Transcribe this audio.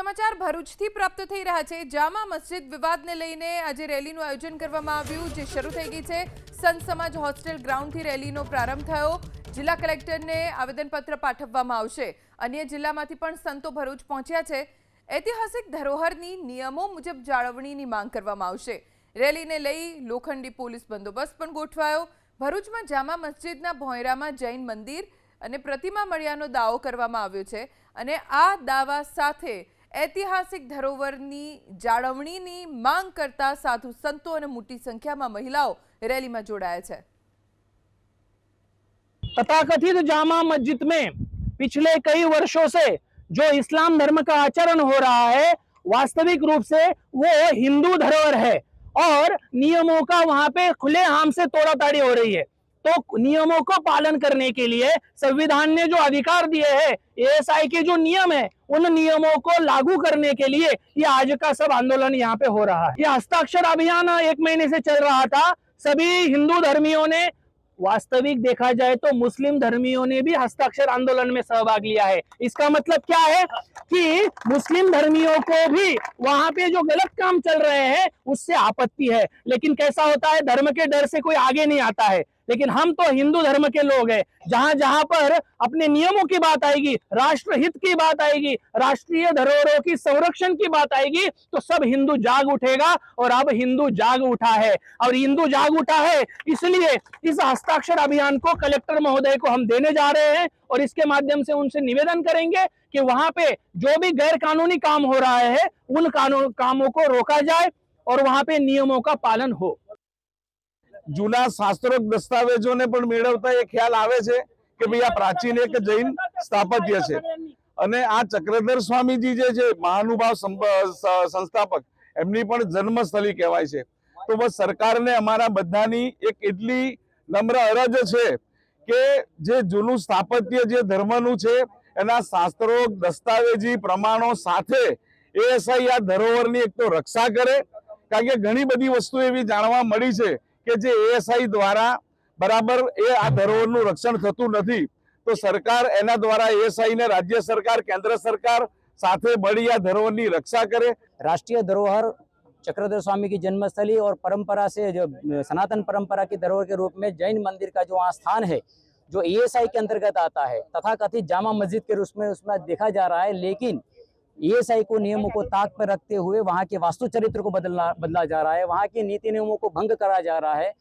સમાચાર ભરૂચથી પ્રાપ્ત થઈ રહ્યા છે। જામા મસ્જિદ વિવાદને લઈને આજે રેલીનું આયોજન કરવામાં આવ્યું, જે શરૂ થઈ ગઈ છે। સંત સમાજ હોસ્ટેલ ગ્રાઉન્ડથી રેલીનો પ્રારંભ થયો। જિલ્લા કલેક્ટરને આવેદનપત્ર પાઠવવામાં આવશે। અન્ય જિલ્લામાંથી પણ સંતો ભરૂચ પહોંચ્યા છે। ઐતિહાસિક ધરોહરની નિયમો મુજબ જાળવણીની માંગ કરવામાં આવશે। રેલીને લઈ લોખંડી પોલીસ બંદોબસ્ત પણ ગોઠવાયો। ભરૂચમાં જામા મસ્જિદના ભોંયરામાં જૈન મંદિર અને પ્રતિમા મળ્યાનો દાવો કરવામાં આવ્યો છે અને આ દાવા સાથે ऐतिहासिक धरोहरनी जाळवणीनी मांग करता साधु संतो और मोटी संख्या में महिलाओं रैली में जोड़ाया है। तथाकथित जामा मस्जिद में पिछले कई वर्षों से जो इस्लाम धर्म का आचरण हो रहा है, वास्तविक रूप से वो हिंदू धरोहर है और नियमों का वहां पे खुलेआम से तोड़ाताड़ी हो रही है। तो नियमों को पालन करने के लिए संविधान ने जो अधिकार दिए हैं, एएसआई के जो नियम है, उन नियमों को लागू करने के लिए ये आज का सब आंदोलन यहाँ पे हो रहा है। ये हस्ताक्षर अभियान 1 महीने से चल रहा था। सभी हिंदू धर्मियों ने, वास्तविक देखा जाए तो मुस्लिम धर्मियों ने भी हस्ताक्षर आंदोलन में सहभाग लिया है। इसका मतलब क्या है कि मुस्लिम धर्मियों को भी वहां पे जो गलत काम चल रहे हैं उससे आपत्ति है। लेकिन कैसा होता है, धर्म के डर से कोई आगे नहीं आता है। लेकिन हम तो हिंदू धर्म के लोग हैं। जहां जहां पर अपने नियमों की बात आएगी, राष्ट्रहित की बात आएगी, राष्ट्रीय धरोहरों की संरक्षण की बात आएगी, तो सब हिंदू जाग उठेगा। और अब हिंदू जाग उठा है, और हिंदू जाग उठा है इसलिए इस हस्ताक्षर अभियान को कलेक्टर महोदय को हम देने जा रहे हैं और इसके माध्यम से उनसे निवेदन करेंगे कि वहां पे जो भी गैर कानूनी काम हो रहा है उन कामों को रोका जाए और वहां पे नियमों का पालन हो। जूना शास्त्रोक्त दस्तावेजोने पण मेळवता ए ख्याल आवे छे के भाई आ प्राचीन एक जैन स्थापत्य छे अने आ चक्रधर स्वामीजी जे छे महानुभाव संस्थापक एमनी पण जन्मस्थली कहेवाय छे। तो बस सरकारने अमारा बधानी एक एटली नम्र अरज छे के जे जूनु स्थापत्य जे धर्मनु छे एना शास्त्रोक्त दस्तावेजी प्रमाणों साथे एएसआई आ धरोहरनी एक तो रक्षा करे, कारण के घणी बधी वस्तु एवी जाणवा मळी छे के जे एएसआई द्वारा बराबर ए आ धरोहरનું રક્ષણ થતું નથી। તો સરકાર એના દ્વારા એએસઆઈ ને રાજ્ય સરકાર, કેન્દ્ર સરકાર સાથે મળી આ ધરોહરની રક્ષા કરે। राष्ट्रीय धरोहर चक्रधर स्वामी की जन्मस्थली और परंपरा से जो सनातन परंपरा की धरोहर के रूप में जैन मंदिर का जो वहाँ स्थान है, जो एएसआई के अंतर्गत आता है, तथाकथित जामा मस्जिद के रूप में उसमें देखा जा रहा है। लेकिन एएसआई को नियमों को ताक पर रखते हुए वहां के वास्तु चरित्र को बदला जा रहा है, वहां के नीति नियमों को भंग करा जा रहा है।